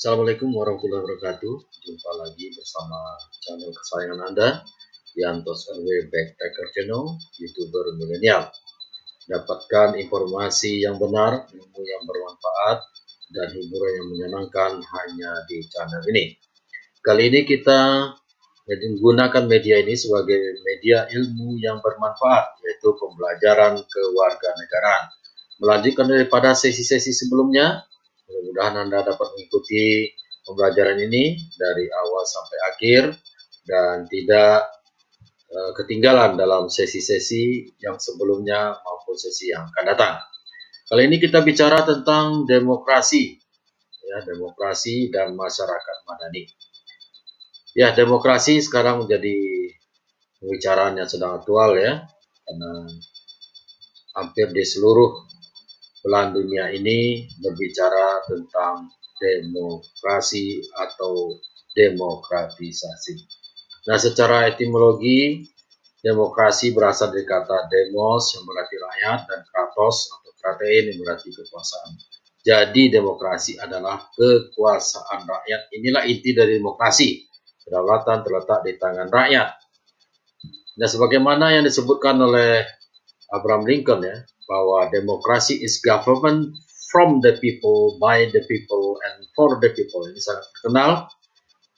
Assalamualaikum warahmatullahi wabarakatuh. Jumpa lagi bersama channel kesayangan Anda, Yantos RW Backpacker Channel, YouTuber milenial. Dapatkan informasi yang benar, ilmu yang bermanfaat, dan hiburan yang menyenangkan hanya di channel ini. Kali ini kita menggunakan media ini sebagai media ilmu yang bermanfaat, yaitu pembelajaran kewarganegaraan. Melanjutkan daripada sesi-sesi sebelumnya, mudah-mudahan Anda dapat mengikuti pembelajaran ini dari awal sampai akhir dan tidak ketinggalan dalam sesi-sesi yang sebelumnya maupun sesi yang akan datang. Kali ini kita bicara tentang demokrasi, demokrasi dan masyarakat madani. Ya, demokrasi sekarang menjadi pembicaraan yang sedang aktual ya, karena hampir di seluruh belahan dunia ini berbicara tentang demokrasi atau demokratisasi. Nah, secara etimologi, demokrasi berasal dari kata demos yang berarti rakyat dan kratos atau kratein yang berarti kekuasaan. Jadi demokrasi adalah kekuasaan rakyat. Inilah inti dari demokrasi. Kedaulatan terletak di tangan rakyat. Nah, sebagaimana yang disebutkan oleh Abraham Lincoln ya, bahwa demokrasi is government from the people, by the people, and for the people. Ini sangat terkenal.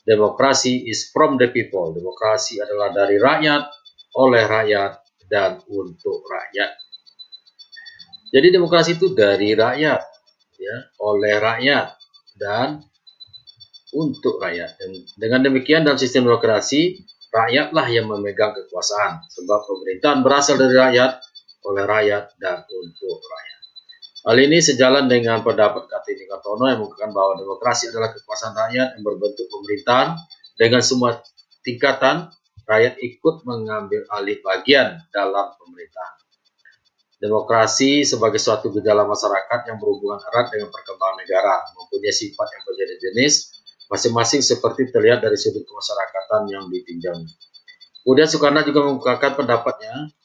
Demokrasi is from the people. Demokrasi adalah dari rakyat, oleh rakyat, dan untuk rakyat. Jadi demokrasi itu dari rakyat, ya, oleh rakyat, dan untuk rakyat. Dan dengan demikian dalam sistem demokrasi, rakyatlah yang memegang kekuasaan. Sebab pemerintahan berasal dari rakyat, oleh rakyat, dan untuk rakyat. Hal ini sejalan dengan pendapat Kartini Kartono yang mengatakan bahwa demokrasi adalah kekuasaan rakyat yang berbentuk pemerintahan dengan semua tingkatan rakyat ikut mengambil alih bagian dalam pemerintahan. Demokrasi sebagai suatu gejala masyarakat yang berhubungan erat dengan perkembangan negara, mempunyai sifat yang berjenis-jenis, masing-masing seperti terlihat dari sudut kemasyarakatan yang ditinjau. Kemudian Soekarno juga mengungkapkan pendapatnya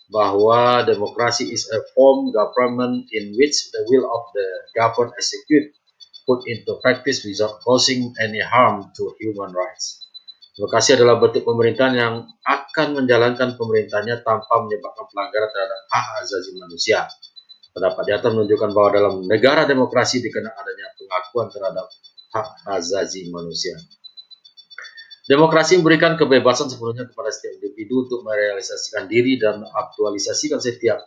bahwa demokrasi is a form government in which the will of the governed execute put into practice without causing any harm to human rights. Demokrasi adalah bentuk pemerintahan yang akan menjalankan pemerintahnya tanpa menyebabkan pelanggaran terhadap hak asasi manusia. Pendapat di atas menunjukkan bahwa dalam negara demokrasi dikenal adanya pengakuan terhadap hak asasi manusia. Demokrasi memberikan kebebasan sepenuhnya kepada setiap individu untuk merealisasikan diri dan aktualisasikan setiap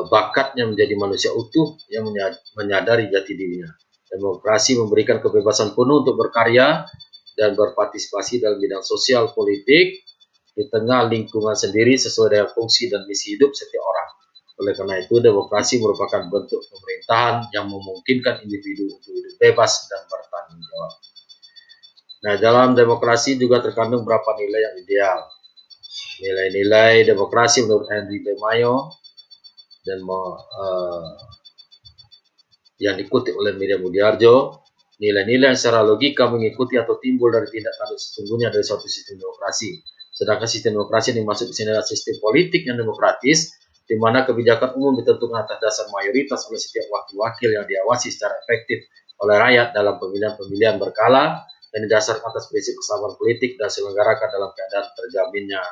bakatnya menjadi manusia utuh yang menyadari jati dirinya. Demokrasi memberikan kebebasan penuh untuk berkarya dan berpartisipasi dalam bidang sosial politik di tengah lingkungan sendiri sesuai dengan fungsi dan misi hidup setiap orang. Oleh karena itu, demokrasi merupakan bentuk pemerintahan yang memungkinkan individu untuk hidup bebas dan bertanggung jawab. Nah, dalam demokrasi juga terkandung beberapa nilai yang ideal. Nilai-nilai demokrasi menurut Henry B. Mayo dan yang dikutip oleh Miriam Budiarjo, nilai-nilai yang secara logika mengikuti atau timbul dari tindak tanduk sesungguhnya dari suatu sistem demokrasi. Sedangkan sistem demokrasi yang dimaksud di sini adalah sistem politik yang demokratis, di mana kebijakan umum ditentukan atas dasar mayoritas oleh setiap wakil-wakil yang diawasi secara efektif oleh rakyat dalam pemilihan-pemilihan berkala, dan didasarkan atas prinsip kesamaan politik dan diselenggarakan dalam keadaan terjaminnya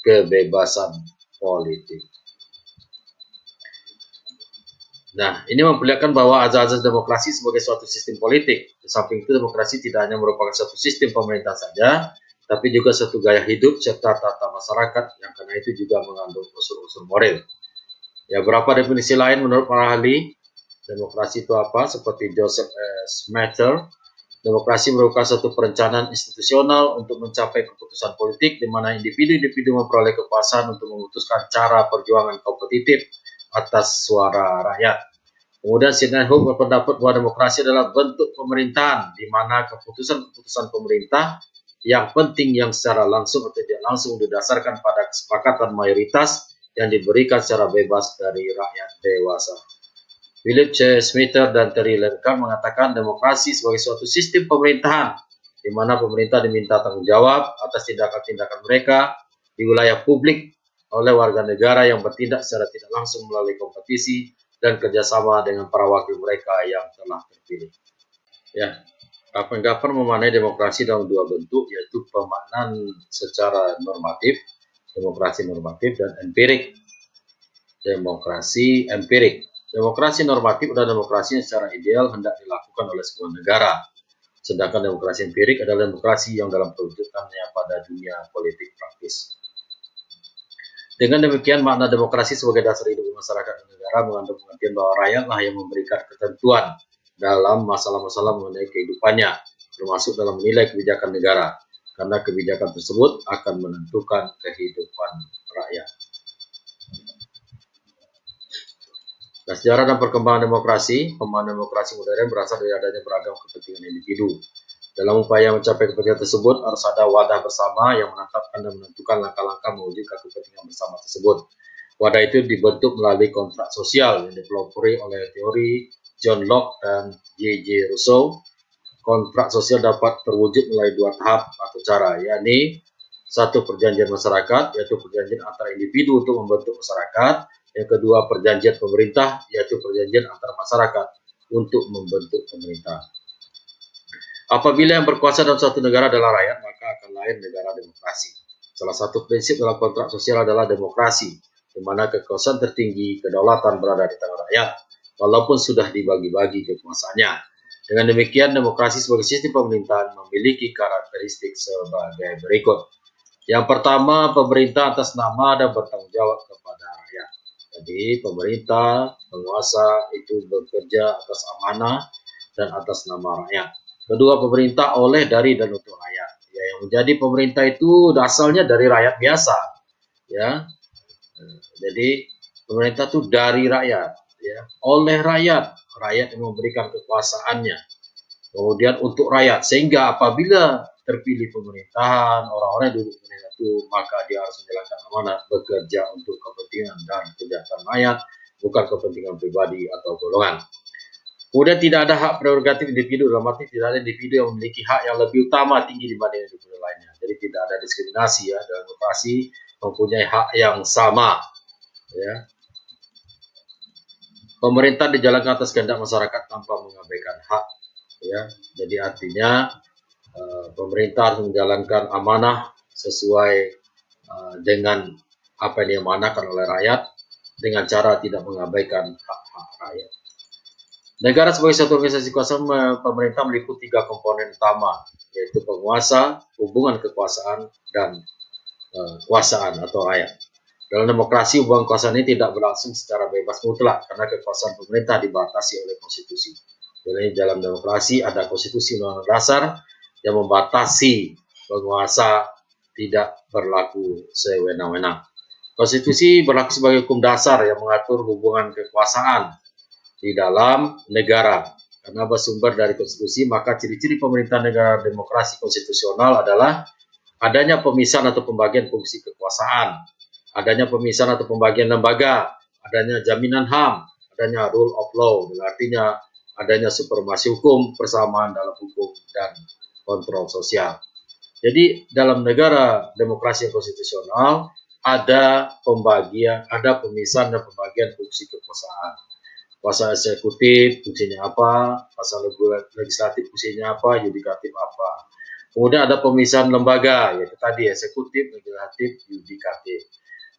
kebebasan politik. Nah, ini memperlihatkan bahwa azas-azas demokrasi sebagai suatu sistem politik. Di samping itu, demokrasi tidak hanya merupakan suatu sistem pemerintah saja, tapi juga suatu gaya hidup serta tata masyarakat yang karena itu juga mengandung unsur-unsur moral. Ya, beberapa definisi lain menurut para ahli demokrasi itu apa? Seperti Joseph S. Mather, demokrasi merupakan suatu perencanaan institusional untuk mencapai keputusan politik di mana individu-individu memperoleh kekuasaan untuk memutuskan cara perjuangan kompetitif atas suara rakyat. Kemudian Sidney Hook berpendapat bahwa demokrasi adalah bentuk pemerintahan di mana keputusan-keputusan pemerintah yang penting yang secara langsung atau tidak langsung didasarkan pada kesepakatan mayoritas yang diberikan secara bebas dari rakyat dewasa. Philip C. Smither dan Terry Lemke mengatakan demokrasi sebagai suatu sistem pemerintahan di mana pemerintah diminta tanggung jawab atas tindakan-tindakan mereka di wilayah publik oleh warga negara yang bertindak secara tidak langsung melalui kompetisi dan kerjasama dengan para wakil mereka yang telah terpilih. Ya, Kapan-kapan memaknai demokrasi dalam dua bentuk, yaitu pemaknaan secara normatif, demokrasi normatif, dan empirik, demokrasi empirik. Demokrasi normatif adalah demokrasi yang secara ideal hendak dilakukan oleh sebuah negara. Sedangkan demokrasi empirik adalah demokrasi yang dalam perwujudannya pada dunia politik praktis. Dengan demikian, makna demokrasi sebagai dasar hidup masyarakat dan negara mengandung pengertian bahwa rakyatlah yang memberikan ketentuan dalam masalah-masalah mengenai kehidupannya, termasuk dalam menilai kebijakan negara, karena kebijakan tersebut akan menentukan kehidupan rakyat. Nah, sejarah dan perkembangan demokrasi, pemahaman demokrasi modern berasal dari adanya beragam kepentingan individu. Dalam upaya mencapai kepentingan tersebut, harus ada wadah bersama yang menetapkan dan menentukan langkah-langkah mewujudkan kepentingan bersama tersebut. Wadah itu dibentuk melalui kontrak sosial yang dipelopori oleh teori John Locke dan J.J. Rousseau. Kontrak sosial dapat terwujud melalui dua tahap atau cara, yakni satu, perjanjian masyarakat, yaitu perjanjian antara individu untuk membentuk masyarakat. Yang kedua, perjanjian pemerintah, yaitu perjanjian antara masyarakat untuk membentuk pemerintah. Apabila yang berkuasa dalam suatu negara adalah rakyat, maka akan lahir negara demokrasi. Salah satu prinsip dalam kontrak sosial adalah demokrasi, di mana kekuasaan tertinggi, kedaulatan berada di tangan rakyat, walaupun sudah dibagi-bagi kekuasaannya. Dengan demikian, demokrasi sebagai sistem pemerintahan memiliki karakteristik sebagai berikut. Yang pertama, pemerintah atas nama dan bertanggung jawab kepada rakyat. Jadi, pemerintah, penguasa itu bekerja atas amanah dan atas nama rakyat. Kedua, pemerintah oleh, dari, dan untuk rakyat. Ya, yang menjadi pemerintah itu asalnya dari rakyat biasa. Ya, jadi pemerintah itu dari rakyat. Ya, oleh rakyat, rakyat yang memberikan kekuasaannya. Kemudian untuk rakyat, sehingga apabila terpilih pemerintahan, orang-orang yang duduk pemerintahan itu, maka dia harus menjalankan amanat, bekerja untuk kepentingan dan kesejahteraan rakyat, bukan kepentingan pribadi atau golongan. Kemudian tidak ada hak prerogatif individu, dalam arti tidak ada individu yang memiliki hak yang lebih utama tinggi dibanding individu lainnya. Jadi tidak ada diskriminasi ya, demokrasi mempunyai hak yang sama. Ya. Pemerintah dijalankan atas kehendak masyarakat tanpa mengabaikan hak. Ya, jadi artinya pemerintah harus menjalankan amanah sesuai dengan apa yang diamanahkan oleh rakyat dengan cara tidak mengabaikan hak-hak rakyat. Negara sebagai satu organisasi kuasa pemerintah meliputi tiga komponen utama, yaitu penguasa, hubungan kekuasaan, dan kuasaan atau rakyat. Dalam demokrasi, hubungan kekuasaan ini tidak berlangsung secara bebas mutlak karena kekuasaan pemerintah dibatasi oleh konstitusi. Jadi dalam demokrasi ada konstitusi undang-undang dasar yang membatasi penguasa tidak berlaku sewenang-wenang. Konstitusi berlaku sebagai hukum dasar yang mengatur hubungan kekuasaan di dalam negara. Karena bersumber dari konstitusi, maka ciri-ciri pemerintah negara demokrasi konstitusional adalah adanya pemisahan atau pembagian fungsi kekuasaan, adanya pemisahan atau pembagian lembaga, adanya jaminan HAM, adanya rule of law, artinya adanya supremasi hukum, persamaan dalam hukum, dan kontrol sosial. Jadi dalam negara demokrasi konstitusional ada pembagian, ada pemisahan dan pembagian fungsi kekuasaan. Kuasa eksekutif fungsinya apa, kuasa legislatif fungsinya apa, yudikatif apa. Kemudian ada pemisahan lembaga, yaitu tadi eksekutif, legislatif, yudikatif.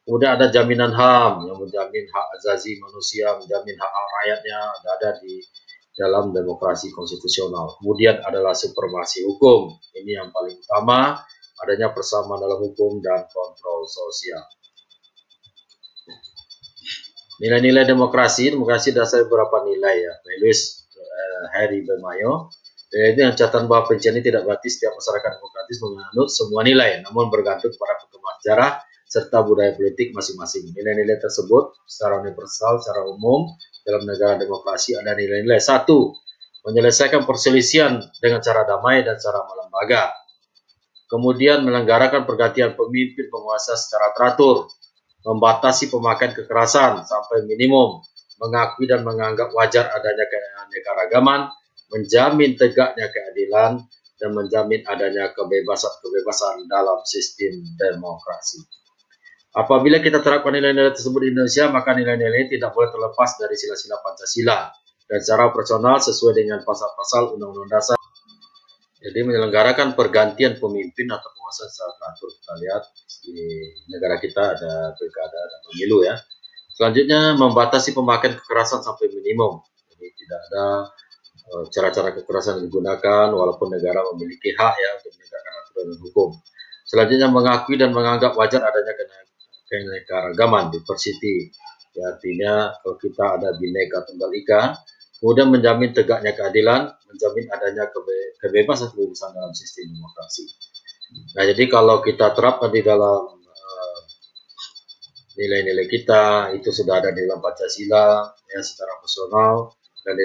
Kemudian ada jaminan HAM yang menjamin hak asasi manusia, menjamin hak-hak rakyatnya, ada di dalam demokrasi konstitusional. Kemudian adalah supremasi hukum. Ini yang paling utama, adanya persamaan dalam hukum dan kontrol sosial. Nilai-nilai demokrasi dasar beberapa nilai ya, values Harry Bemayo. Itu yang catatan bahwa pencarian tidak berarti setiap masyarakat demokratis menganut semua nilai, namun bergantung pada perkembangan sejarah serta budaya politik masing-masing. Nilai-nilai tersebut secara universal, secara umum dalam negara demokrasi ada nilai-nilai. Satu, menyelesaikan perselisihan dengan cara damai dan cara melembaga. Kemudian melenggarakan pergantian pemimpin penguasa secara teratur. Membatasi pemakaian kekerasan sampai minimum, mengakui dan menganggap wajar adanya keanekaragaman, menjamin tegaknya keadilan, dan menjamin adanya kebebasan-kebebasan dalam sistem demokrasi. Apabila kita terapkan nilai-nilai tersebut di Indonesia, maka nilai-nilai ini tidak boleh terlepas dari sila-sila Pancasila, dan secara operasional sesuai dengan pasal-pasal Undang-Undang Dasar. Jadi menyelenggarakan pergantian pemimpin atau penguasa secara teratur. Kita lihat di negara kita ada pilkada dan pemilu ya. Selanjutnya membatasi pemakaian kekerasan sampai minimum. Jadi tidak ada cara-cara kekerasan yang digunakan walaupun negara memiliki hak ya untuk menegakkan aturan dan hukum. Selanjutnya mengakui dan menganggap wajar adanya keanekaragaman diversity. Ya, artinya kalau kita ada Bhinneka Tunggal Ika, kemudian menjamin tegaknya keadilan, menjamin adanya kebebasan dalam sistem demokrasi. Nah, jadi kalau kita terapkan di dalam nilai-nilai kita, itu sudah ada di dalam Pancasila ya secara personal, dan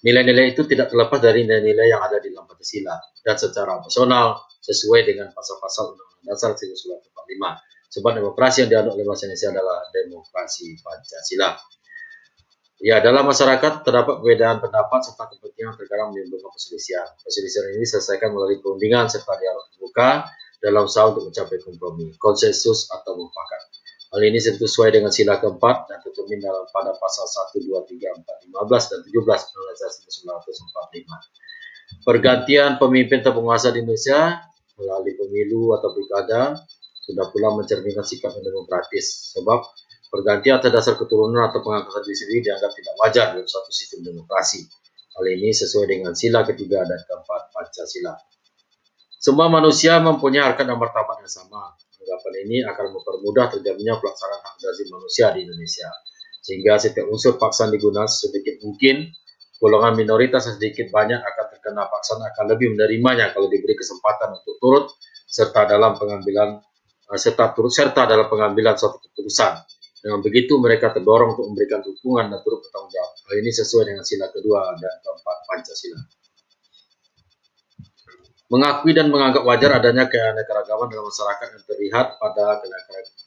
nilai-nilai itu tidak terlepas dari nilai-nilai yang ada di dalam Pancasila dan secara personal sesuai dengan pasal-pasal Undang-Undang Dasar 1945. Sebab demokrasi yang dianut oleh bangsa Indonesia adalah demokrasi Pancasila. Ya, dalam masyarakat terdapat perbedaan pendapat serta kepentingan terkadang menimbulkan perselisihan. Perselisihan ini diselesaikan melalui perundingan serta dialog terbuka dalam usaha untuk mencapai kompromi, konsensus atau mufakat. Hal ini sesuai dengan sila keempat dan tercermin dalam pada pasal 1, 2, 3, 4, 15, dan 17 Undang-Undang Dasar 1945. Pergantian pemimpin atau penguasa di Indonesia melalui pemilu atau pilkada sudah pula mencerminkan sikap yang demokratis. Sebab pergantian atas dasar keturunan atau pengangkatan diri sendiri dianggap tidak wajar dalam suatu sistem demokrasi. Hal ini sesuai dengan sila ketiga dan keempat Pancasila. Semua manusia mempunyai harkat dan martabat yang sama. Anggapan ini akan mempermudah terjadinya pelaksanaan hak asasi manusia di Indonesia. Sehingga setiap unsur paksaan digunakan sedikit mungkin, golongan minoritas sedikit banyak akan terkena paksaan akan lebih menerimanya kalau diberi kesempatan untuk turut serta dalam pengambilan suatu keputusan. Dengan begitu mereka terdorong untuk memberikan dukungan dan turut bertanggung jawab. Hal ini sesuai dengan sila kedua dan keempat Pancasila. Mengakui dan menganggap wajar adanya keanekaragaman dalam masyarakat yang terlihat pada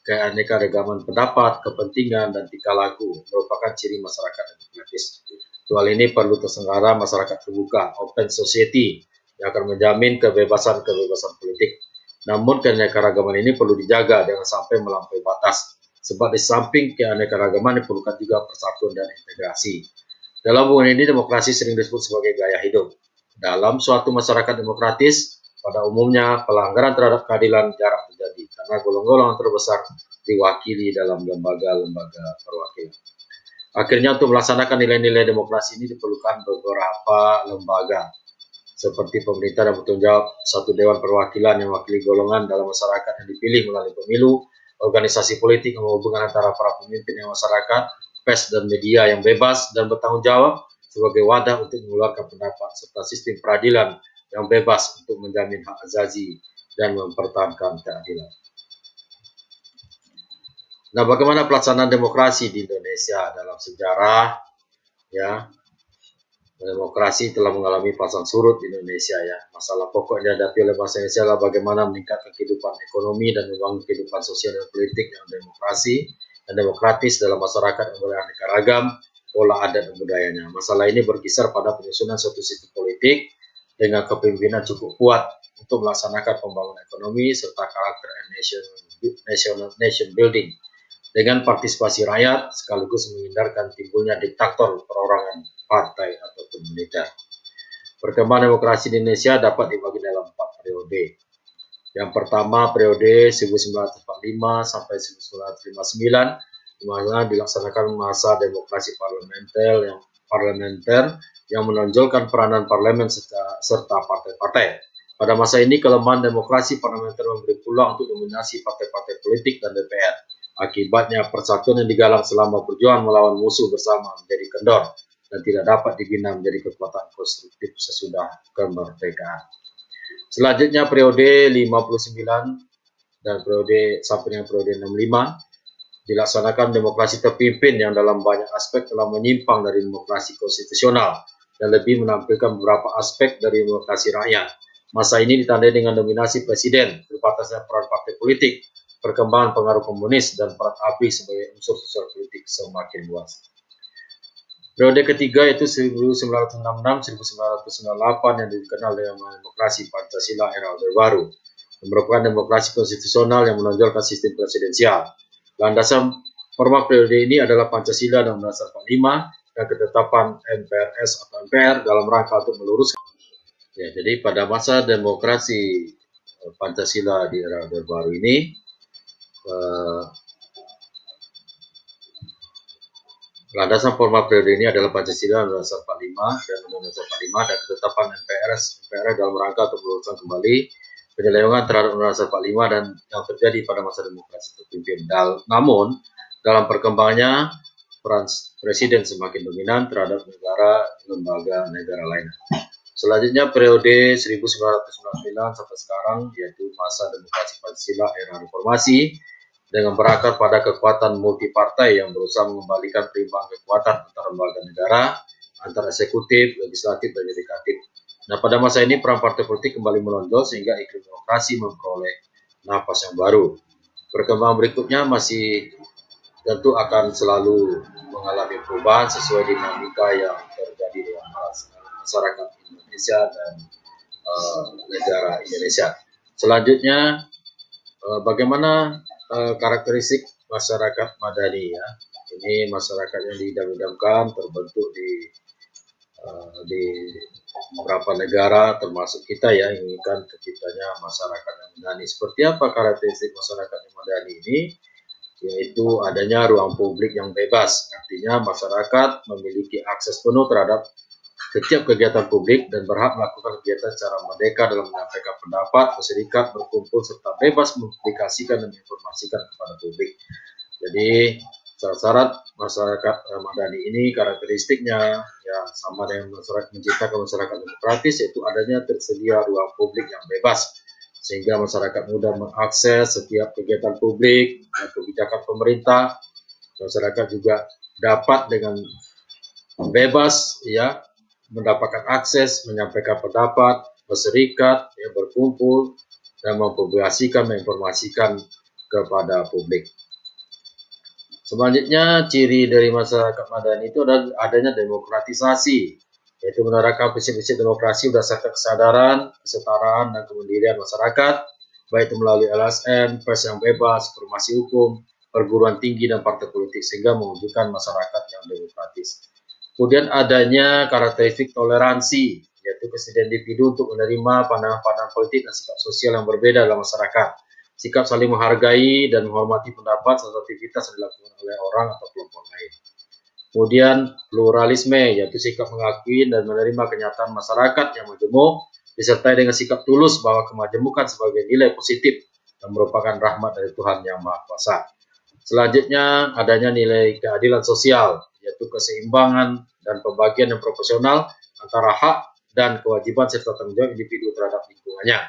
keanekaragaman pendapat, kepentingan, dan tingkah laku merupakan ciri masyarakat demokratis. Hal ini perlu terselenggara masyarakat terbuka, open society, yang akan menjamin kebebasan politik. Namun keanekaragaman ini perlu dijaga jangan sampai melampaui batas. Sebab di samping keanekaragaman diperlukan juga persatuan dan integrasi. Dalam hubungan ini demokrasi sering disebut sebagai gaya hidup. Dalam suatu masyarakat demokratis, pada umumnya pelanggaran terhadap keadilan jarang terjadi karena golongan terbesar diwakili dalam lembaga-lembaga perwakilan. Akhirnya untuk melaksanakan nilai-nilai demokrasi ini diperlukan beberapa lembaga seperti pemerintah dan bertanggung jawab, satu dewan perwakilan yang mewakili golongan dalam masyarakat yang dipilih melalui pemilu, organisasi politik yang menghubungkan antara para pemimpin dan masyarakat, pers dan media yang bebas dan bertanggung jawab sebagai wadah untuk mengeluarkan pendapat, serta sistem peradilan yang bebas untuk menjamin hak asasi dan mempertahankan keadilan. Nah, bagaimana pelaksanaan demokrasi di Indonesia dalam sejarah? Ya, demokrasi telah mengalami pasang surut di Indonesia. Ya, masalah pokok yang dihadapi oleh bangsa Indonesia adalah bagaimana meningkatkan kehidupan ekonomi dan membangun kehidupan sosial dan politik yang demokrasi dan demokratis dalam masyarakat yang beraneka ragam, pola adat dan budayanya. Masalah ini berkisar pada penyusunan suatu sistem politik dengan kepemimpinan cukup kuat untuk melaksanakan pembangunan ekonomi serta karakter nation building dengan partisipasi rakyat sekaligus menghindarkan timbulnya diktator perorangan partai ataupun militer. Perkembangan demokrasi di Indonesia dapat dibagi dalam 4 periode. Yang pertama periode 1945 sampai 1959 di mana dilaksanakan masa demokrasi parlementer yang menonjolkan peranan parlemen serta partai-partai. Pada masa ini kelemahan demokrasi parlementer memberi peluang untuk dominasi partai-partai politik dan DPR. Akibatnya persatuan yang digalang selama perjuangan melawan musuh bersama menjadi kendor dan tidak dapat dibina menjadi kekuatan konstruktif sesudah kemerdekaan. Selanjutnya periode 59 dan periode sampai dengan periode 65 dilaksanakan demokrasi terpimpin yang dalam banyak aspek telah menyimpang dari demokrasi konstitusional dan lebih menampilkan beberapa aspek dari demokrasi rakyat. Masa ini ditandai dengan dominasi presiden, terbatasnya peran partai politik, perkembangan pengaruh komunis, dan peran ABRI sebagai unsur sosial politik semakin luas. Periode ketiga yaitu 1966-1998 yang dikenal dengan demokrasi Pancasila era Orde Baru, yang merupakan demokrasi konstitusional yang menonjolkan sistem presidensial. Landasan format periode ini adalah Pancasila dan Undang-Undang Dasar 45 dan ketetapan MPRS atau MPR dalam rangka untuk meluruskan. Ya, jadi pada masa demokrasi Pancasila di era Orde Baru ini, landasan formal periode ini adalah Pancasila Undang-Undang 45 dan Undang-Undang 45 dan ketetapan MPRS dalam rangka untuk meluruskan kembali penyelewengan terhadap Undang-Undang 45 dan yang terjadi pada masa demokrasi terpimpin. Namun, dalam perkembangannya, peran presiden semakin dominan terhadap lembaga negara lain. Selanjutnya periode 1999 sampai sekarang, yaitu masa demokrasi Pancasila era reformasi, dengan berakar pada kekuatan multipartai yang berusaha mengembalikan perimbangan kekuatan antara lembaga negara, antara eksekutif, legislatif, dan yudikatif. Nah, pada masa ini peran partai politik kembali menonjol sehingga iklim demokrasi memperoleh napas yang baru. Perkembangan berikutnya masih tentu akan selalu mengalami perubahan sesuai dinamika yang terjadi dalam masyarakat Indonesia dan negara Indonesia. Selanjutnya, bagaimana karakteristik masyarakat madani ya. Ini masyarakat yang diidam-idamkan terbentuk di beberapa negara termasuk kita ya, inginkan terciptanya masyarakat yang madani. Seperti apa karakteristik masyarakat yang madani ini? Yaitu adanya ruang publik yang bebas. Artinya masyarakat memiliki akses penuh terhadap setiap kegiatan publik dan berhak melakukan kegiatan secara merdeka dalam menyampaikan pendapat, berserikat, berkumpul, serta bebas mempublikasikan dan menginformasikan kepada publik. Jadi, syarat masyarakat madani ini karakteristiknya ya sama dengan masyarakat menciptakan masyarakat demokratis, yaitu adanya tersedia ruang publik yang bebas sehingga masyarakat mudah mengakses setiap kegiatan publik dan kebijakan pemerintah. Masyarakat juga dapat dengan bebas ya mendapatkan akses, menyampaikan pendapat, berserikat, ya, berkumpul, dan mempublikasikan, menginformasikan kepada publik. Selanjutnya, ciri dari masyarakat madani itu adalah adanya demokratisasi, yaitu menerapkan prinsip-prinsip demokrasi berdasarkan kesadaran, kesetaraan, dan kemandirian masyarakat, baik itu melalui LSM, pers yang bebas, formasi hukum, perguruan tinggi, dan partai politik, sehingga mewujudkan masyarakat yang demokratis. Kemudian adanya karakteristik toleransi, yaitu kesediaan individu untuk menerima pandangan-pandangan politik dan sikap sosial yang berbeda dalam masyarakat. Sikap saling menghargai dan menghormati pendapat serta aktivitas yang dilakukan oleh orang atau kelompok lain. Kemudian pluralisme, yaitu sikap mengakui dan menerima kenyataan masyarakat yang majemuk, disertai dengan sikap tulus bahwa kemajemukan sebagai nilai positif dan merupakan rahmat dari Tuhan Yang Maha Kuasa. Selanjutnya adanya nilai keadilan sosial, yaitu keseimbangan dan pembagian yang proporsional antara hak dan kewajiban serta tanggung jawab individu terhadap lingkungannya.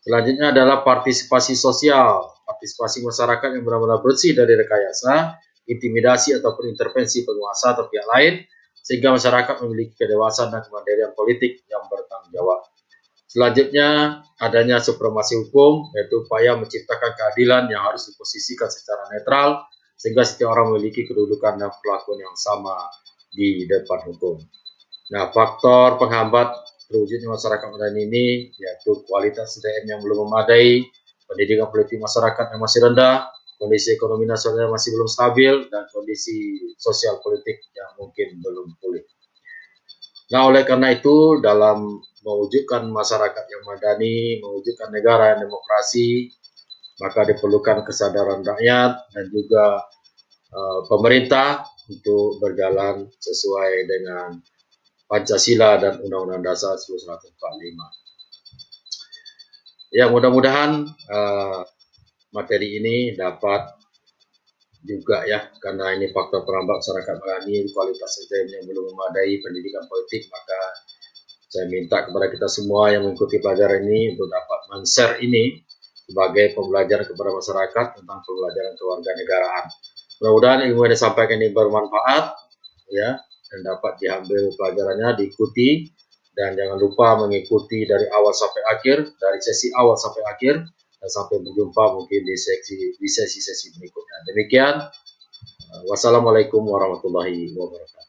Selanjutnya adalah partisipasi sosial, partisipasi masyarakat yang benar-benar bersih dari rekayasa, intimidasi ataupun intervensi penguasa atau pihak lain, sehingga masyarakat memiliki kedewasaan dan kemandirian politik yang bertanggung jawab. Selanjutnya adanya supremasi hukum, yaitu upaya menciptakan keadilan yang harus diposisikan secara netral, sehingga setiap orang memiliki kedudukan dan perlakuan yang sama di depan hukum. Nah, faktor penghambat terwujudnya masyarakat madani ini yaitu kualitas SDM yang belum memadai, pendidikan politik masyarakat yang masih rendah, kondisi ekonomi nasional yang masih belum stabil, dan kondisi sosial politik yang mungkin belum pulih. Nah, oleh karena itu, dalam mewujudkan masyarakat yang madani, mewujudkan negara yang demokrasi, maka diperlukan kesadaran rakyat dan juga pemerintah untuk berjalan sesuai dengan Pancasila dan Undang-Undang Dasar 1945. Ya, mudah-mudahan materi ini dapat juga ya, karena ini faktor perambat masyarakat madani, kualitas SDM yang belum memadai, pendidikan politik, maka saya minta kepada kita semua yang mengikuti pelajaran ini untuk dapat men-share ini sebagai pembelajaran kepada masyarakat tentang pembelajaran kewarganegaraan. Mudah-mudahan ilmu yang disampaikan ini bermanfaat ya, dan dapat diambil pelajarannya, diikuti, dan jangan lupa mengikuti dari awal sampai akhir, dari sesi awal sampai akhir, dan sampai berjumpa mungkin di sesi berikutnya. Demikian, wassalamualaikum warahmatullahi wabarakatuh.